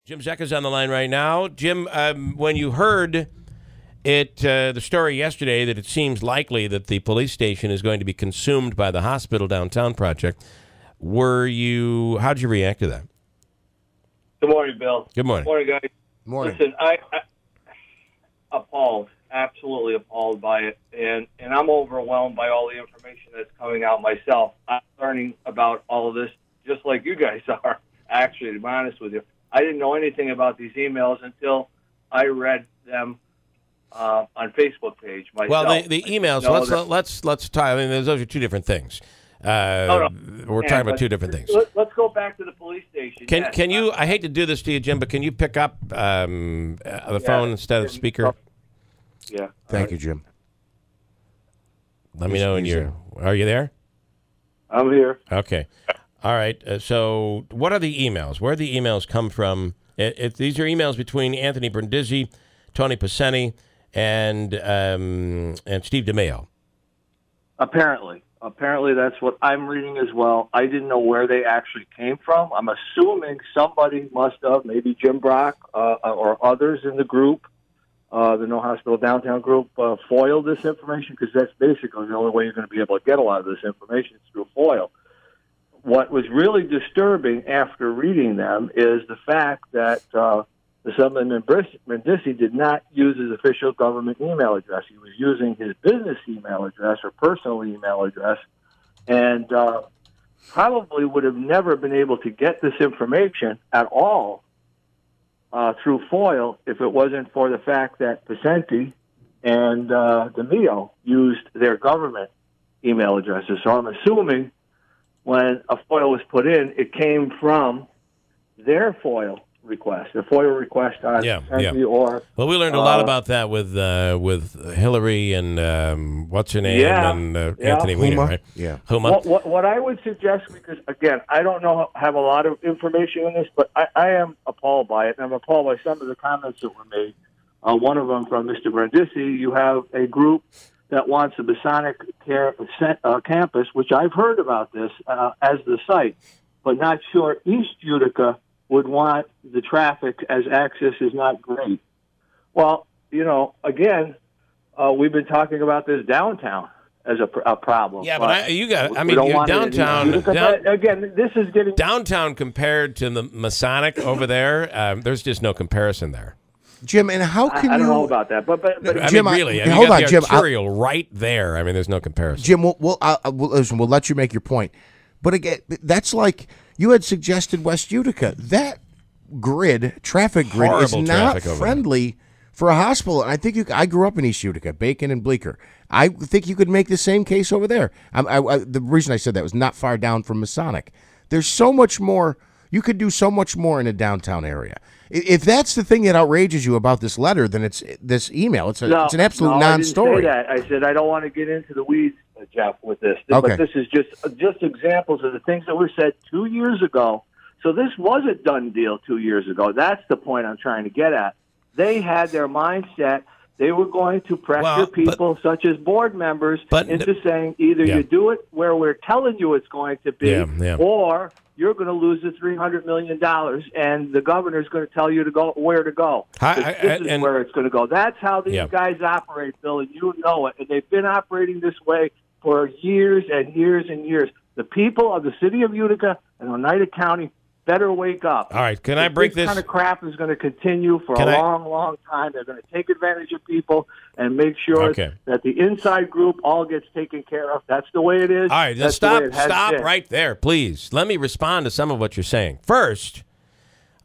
Jim Zecca's on the line right now. Jim, when you heard it, the story yesterday that it seems likely that the police station is going to be consumed by the hospital downtown project, how did you react to that? Good morning, Bill. Good morning. Good morning, guys. Morning. Listen, I appalled, absolutely appalled by it, and I'm overwhelmed by all the information that's coming out myself. I'm learning about all of this just like you guys are, actually, to be honest with you. I didn't know anything about these emails until I read them on Facebook page myself. Well, the emails. Let's talk. I mean, those are two different things. We're talking about two different things. Let's go back to the police station. Can you? I hate to do this to you, Jim, but can you pick up the phone instead of speaker? Yeah. Thank you, Jim. Let me know when you're. Are you there? I'm here. Okay. All right. So, what are the emails? Where do the emails come from? These are emails between Anthony Brindisi, Tony Pacini, and Steve DeMeo. Apparently, that's what I'm reading as well. I didn't know where they actually came from. I'm assuming somebody must have, maybe Jim Brock or others in the group, the No Hospital Downtown group, foiled this information, because that's basically the only way you're going to be able to get a lot of this information is through FOIL. What was really disturbing after reading them is the fact that Assemblyman Brindisi did not use his official government email address. He was using his business email address or personal email address, and probably would have never been able to get this information at all through FOIL if it wasn't for the fact that Pacini and DeMeo used their government email addresses. So I'm assuming when a FOIL was put in, it came from their FOIL request, a FOIL request on Pacini or... Well, we learned a lot about that with Hillary and what's her name, and Anthony Weiner, right? Yeah. Huma. What I would suggest, because, again, I don't have a lot of information on this, but I am appalled by it, and I'm appalled by some of the comments that were made. One of them from Mr. Brindisi. You have a group that wants a Masonic campus, which I've heard about this as the site, but not sure East Utica would want the traffic as access is not great. Well, again, we've been talking about this downtown as a problem. Yeah, but downtown. Again, this is getting... Downtown compared to the Masonic over there, there's just no comparison there. Jim, and how can I don't know about that, but Jim, really, hold on, Jim. Arterial right there. I mean, there's no comparison. Jim, listen, we'll let you make your point, but again, that's like you had suggested West Utica. That traffic grid, is not friendly for a hospital. And I think I grew up in East Utica, Bacon and Bleecker. I think you could make the same case over there. The reason I said that was not far down from Masonic. There's so much more. You could do so much more in a downtown area. If that's the thing that outrages you about this letter, then it's this email. It's an absolute non-story. I didn't say that. I said I don't want to get into the weeds, Jeff, with this. Okay. But this is just examples of the things that were said 2 years ago. So this was a done deal 2 years ago. That's the point I'm trying to get at. They had their mindset. They were going to pressure people, such as board members, into saying either you do it where we're telling you it's going to be, or you're going to lose the $300 million, and the governor's going to tell you where to go. This is where it's going to go. That's how these guys operate, Bill, and you know it. And they've been operating this way for years and years and years. The people of the city of Utica and Oneida County better wake up. All right, can I break this? This kind of crap is going to continue for a long, long time. They're going to take advantage of people and make sure that the inside group all gets taken care of. That's the way it is. All right, just stop right there, please. Let me respond to some of what you're saying. First,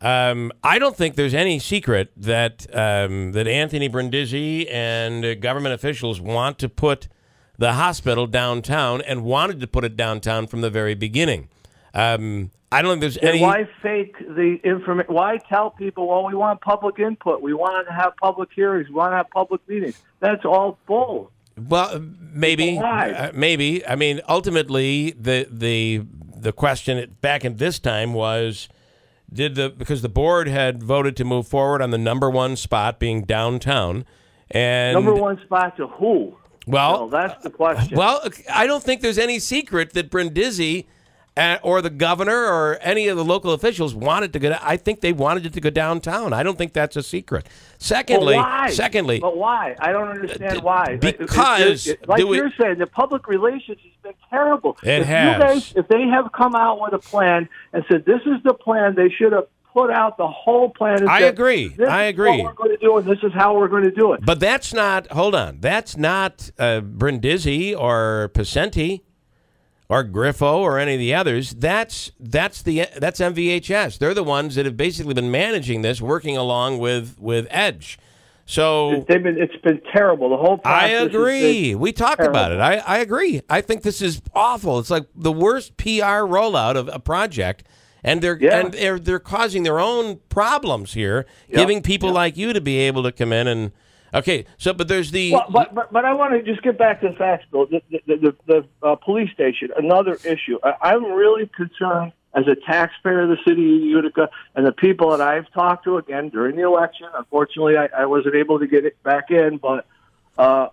I don't think there's any secret that Anthony Brindisi and government officials want to put the hospital downtown and wanted to put it downtown from the very beginning. I don't think there's any... Why fake the information? Why tell people, well, we want public input. We want to have public hearings. We want to have public meetings. That's all bull. Well, maybe. Maybe. I mean, ultimately, the question back at this time was, because the board had voted to move forward on the number one spot being downtown. And number one spot to who? Well, that's the question. Well, I don't think there's any secret that Brindisi or the governor or any of the local officials wanted to go. I think they wanted it to go downtown. I don't think that's a secret. Secondly, but why? I don't understand why. Because you're saying, the public relations has been terrible. If they have come out with a plan and said this is the plan, they should have put out the whole plan. And I said, agree. This is what we're going to do, and this is how we're going to do it. But that's not. Hold on. That's not Brindisi or Pacenti or Griffo or any of the others. That's MVHS. They're the ones that have basically been managing this, working along with Edge. So it's been terrible. The whole process. I agree. We talked about it. I agree. I think this is awful. It's like the worst PR rollout of a project. And they're causing their own problems here, giving people like you to be able to come in and but there's the but I want to just get back to the facts, though. The police station, another issue. I'm really concerned as a taxpayer of the city of Utica and the people that I've talked to again during the election. Unfortunately, I wasn't able to get it back in, but I'm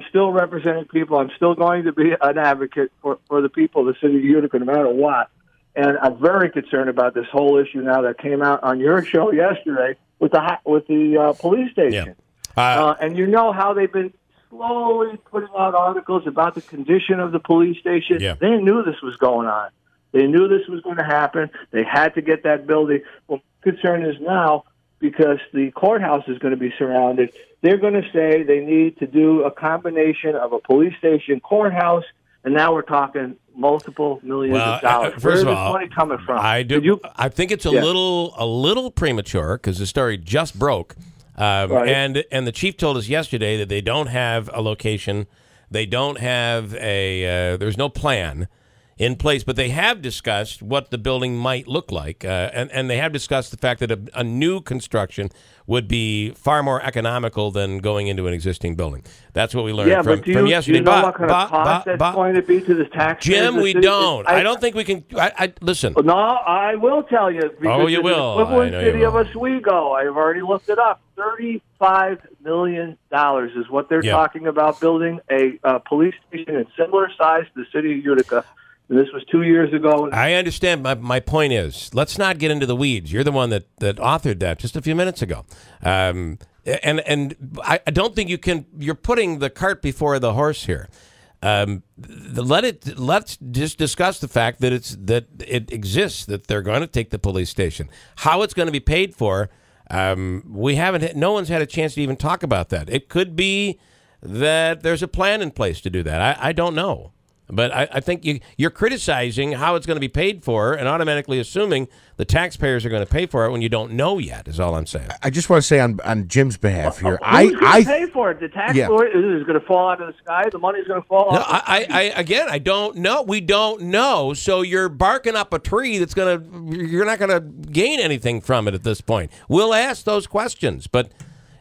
still representing people. I'm still going to be an advocate for the people of the city of Utica, no matter what. And I'm very concerned about this whole issue now that came out on your show yesterday with the police station. Yeah. And you know how they've been slowly putting out articles about the condition of the police station. Yeah. They knew this was going on. They knew this was going to happen. They had to get that building. Well, my concern is now, because the courthouse is going to be surrounded, they're going to say they need to do a combination of a police station, courthouse, and now we're talking multiple millions of dollars. First of all, where's this money coming from? I think it's a little premature because the story just broke, right. and the chief told us yesterday that they don't have a location, they don't have there's no plan in place, but they have discussed what the building might look like, and they have discussed the fact that a new construction would be far more economical than going into an existing building. That's what we learned from yesterday. Do you know what kind of cost that's going to be to the taxpayers? Jim, we don't. I don't think we can. Listen. No, I will tell you. Oh, you will. Equivalent city of Oswego. I've already looked it up. $35 million is what they're talking about building a police station in similar size to the city of Utica. This was 2 years ago. I understand. My point is, let's not get into the weeds. You're the one that authored that just a few minutes ago. And I don't think you can. You're putting the cart before the horse here. Let's just discuss the fact that it exists, that they're going to take the police station. How it's going to be paid for, we haven't. No one's had a chance to even talk about that. It could be that there's a plan in place to do that. I don't know. But I think you're criticizing how it's going to be paid for and automatically assuming the taxpayers are going to pay for it when you don't know yet, is all I'm saying. I just want to say on Jim's behalf here. Who's going to pay for it? The tax is going to fall out of the sky? The money's going to fall out? I don't know. We don't know. So you're barking up a tree you're not going to gain anything from it at this point. We'll ask those questions, but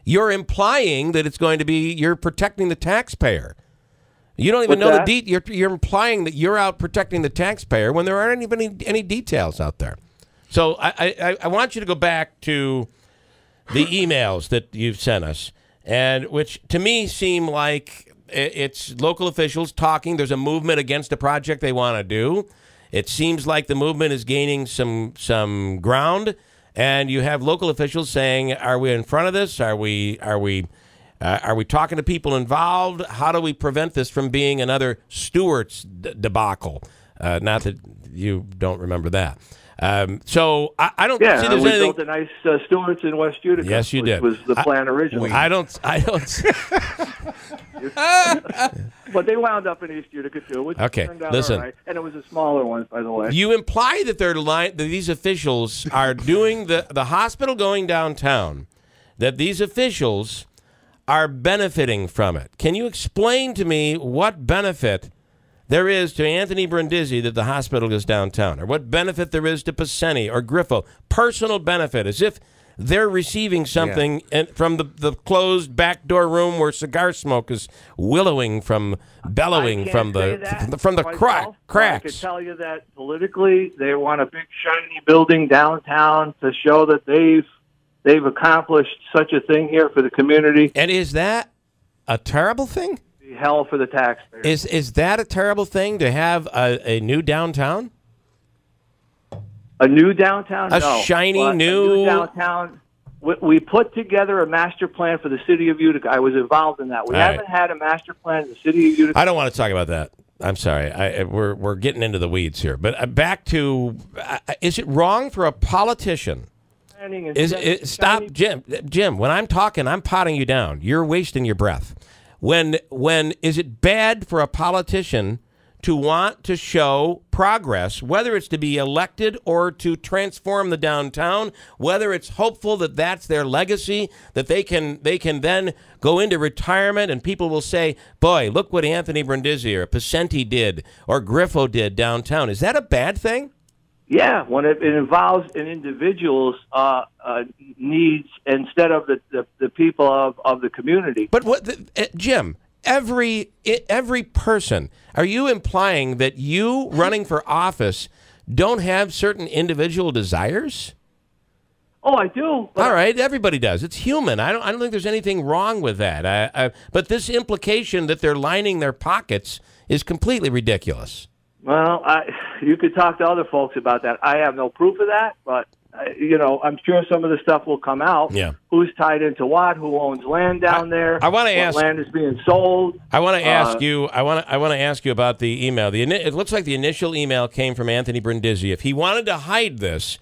you're implying that it's going to be, you're protecting the taxpayer. You don't even know the you're implying that you're out protecting the taxpayer when there aren't even any details out there. So I want you to go back to the emails that you've sent us, and which to me seem like it's local officials talking. There's a movement against a project they want to do. It seems like the movement is gaining some ground, and you have local officials saying, "Are we in front of this? Are we talking to people involved? How do we prevent this from being another Stewart's debacle?" Not that you don't remember that. So I don't see there's anything. We built a nice Stewart's in West Utica. Yes, you did. Was the plan originally? I don't. But they wound up in East Utica too. Which turned out listen. all right. And it was a smaller one, by the way. You imply that that these officials are doing the hospital going downtown. That these officials are benefiting from it. Can you explain to me what benefit there is to Anthony Brindisi that the hospital goes downtown, or what benefit there is to Pacenti or Griffo? Personal benefit, as if they're receiving something from the closed backdoor room where cigar smoke is bellowing from the cracks. I can tell you that politically, they want a big shiny building downtown to show that they've accomplished such a thing here for the community. And is that a terrible thing? hell for the taxpayers. Is that a terrible thing to have a new downtown? A new downtown? No. Shiny new downtown. We put together a master plan for the city of Utica. I was involved in that. We haven't had a master plan in the city of Utica. I don't want to talk about that. I'm sorry. We're getting into the weeds here. But back to, is it wrong for a politician? Stop, Jim. Jim, when I'm talking, I'm potting you down. You're wasting your breath. When is it bad for a politician to want to show progress, whether it's to be elected or to transform the downtown, whether it's hopeful that that's their legacy, that they can then go into retirement and people will say, boy, look what Anthony Brindisi or Pacenti did or Griffo did downtown. Is that a bad thing? Yeah, when it involves an individual's needs instead of the people of the community. But Jim, every person, are you implying that you running for office don't have certain individual desires? Oh, I do. All right, everybody does. It's human. I don't think there's anything wrong with that. But this implication that they're lining their pockets is completely ridiculous. Well, you could talk to other folks about that. I have no proof of that, but I'm sure some of the stuff will come out. Yeah. Who's tied into what? Who owns land down there? I want to ask. What land is being sold? I want to ask you. I want to ask you about the email. It looks like the initial email came from Anthony Brindisi. If he wanted to hide this,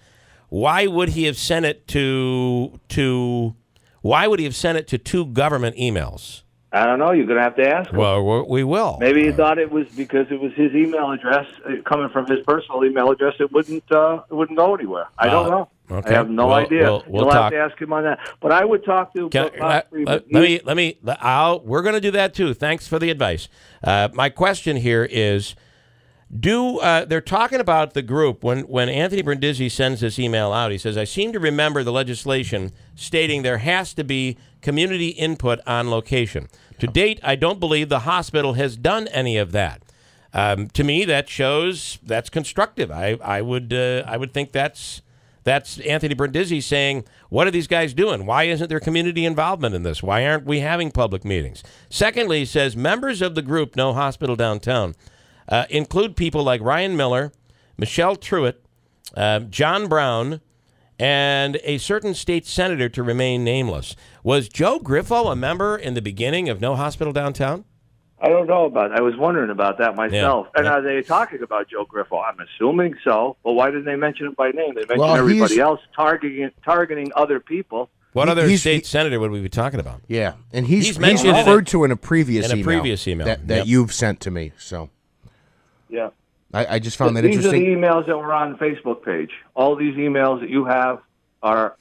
why would he have sent it to? Why would he have sent it to two government emails? I don't know. You're going to have to ask him. Well, we will. Maybe he thought it was because it was his email address coming from his personal email address. It wouldn't go anywhere. I don't know. Okay. I have no idea. We'll You'll have to ask him on that. But I would talk to. We're going to do that too. Thanks for the advice. My question here is: they're talking about the group when Anthony Brindisi sends this email out? He says, "I seem to remember the legislation stating there has to be community input on location. To date, I don't believe the hospital has done any of that. To me, that shows that's constructive. I would think that's Anthony Brindisi saying, what are these guys doing? Why isn't there community involvement in this? Why aren't we having public meetings? Secondly, he says members of the group No Hospital Downtown include people like Ryan Miller, Michelle Truitt, John Brown, and a certain state senator to remain nameless. Was Joe Griffo a member in the beginning of No Hospital Downtown? I don't know about that. I was wondering about that myself. Yeah. And are they talking about Joe Griffo? I'm assuming so. But why didn't they mention it by name? They mentioned everybody else targeting other people. What other state senator would we be talking about? Yeah, and he's referred to in a previous email that you've sent to me. So yeah. I just found that interesting. These are the emails that were on the Facebook page. All these emails that you have are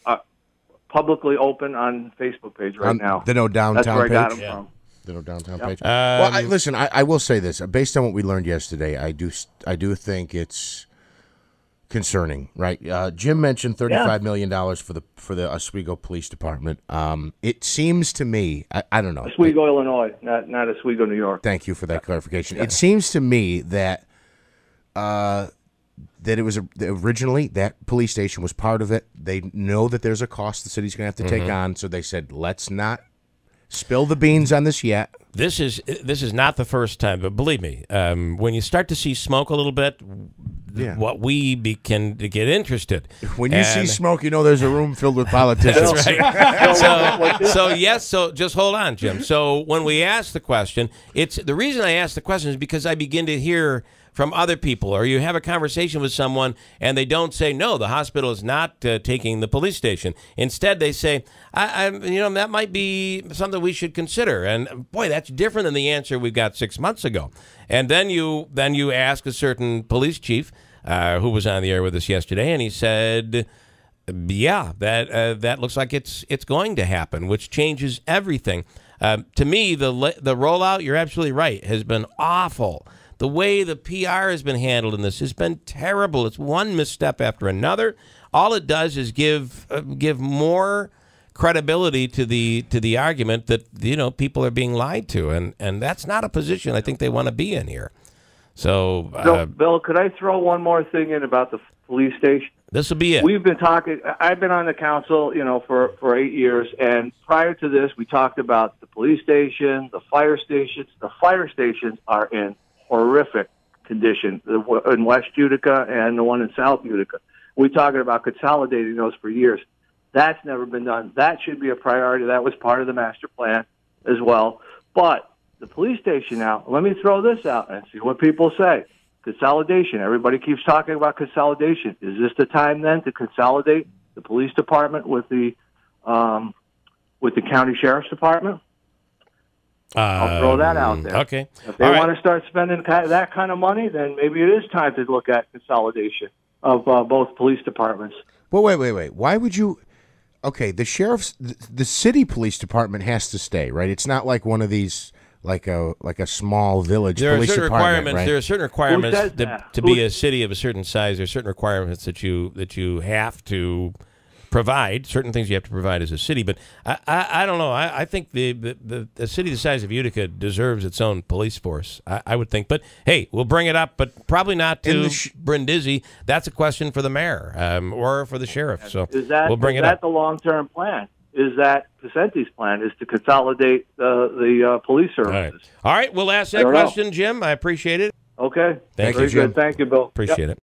publicly open on Facebook page now. The No Downtown That's where page? I got them from. The No Downtown page. Well, listen, I will say this. Based on what we learned yesterday, I do think it's concerning, right? Jim mentioned $35 million for the Oswego Police Department. It seems to me, I don't know. Oswego, Illinois, not Oswego, New York. Thank you for that clarification. Yeah. It seems to me that it was originally that police station was part of it. They know that there's a cost the city's going to have to take on, so they said, let's not spill the beans on this yet. This is not the first time, but believe me, when you start to see smoke a little bit, what we can get interested. When you see smoke, you know there's a room filled with politicians. That's right. So just hold on, Jim. So when we ask the question, the reason I ask the question is because I begin to hear from other people, or you have a conversation with someone and they don't say, no, the hospital is not taking the police station. Instead, they say, that might be something we should consider. And boy, that's different than the answer we got 6 months ago. And then you ask a certain police chief who was on the air with us yesterday, and he said, yeah, that looks like it's going to happen, which changes everything. To me, the rollout, you're absolutely right, has been awful. The way the PR has been handled in this has been terrible. It's one misstep after another. All it does is give more credibility to the argument that people are being lied to, and that's not a position I think they want to be in here. So, Bill, could I throw one more thing in about the police station. This will be it. We've been talking. I've been on the council, for 8 years, and prior to this, we talked about the police station, the fire stations. The fire stations are in horrific condition in West Utica and the one in South Utica. We're talking about consolidating those for years. That's never been done. That should be a priority. That was part of the master plan as well. But the police station now, let me throw this out and see what people say. Consolidation. Everybody keeps talking about consolidation. Is this the time then to consolidate the police department with the county sheriff's department? I'll throw that out there. Okay. If they want to start spending that kind of money, then maybe it is time to look at consolidation of both police departments. Well, wait. Why would you? Okay, the sheriff's, the city police department has to stay, right? It's not like one of these. Like a small village police department, right? There are certain requirements to be a city of a certain size. There are certain requirements that you have to provide. Certain things you have to provide as a city. But I don't know. I think the city the size of Utica deserves its own police force. I would think. But hey, we'll bring it up, but probably not to Brindisi. That's a question for the mayor or for the sheriff. So we'll bring it up. Is that the long-term plan? Is that Vicenti's plan is to consolidate the police services? All right. We'll ask that question, Jim. I appreciate it. Okay. Thank you, Jim. Thank you, Bill. Appreciate it.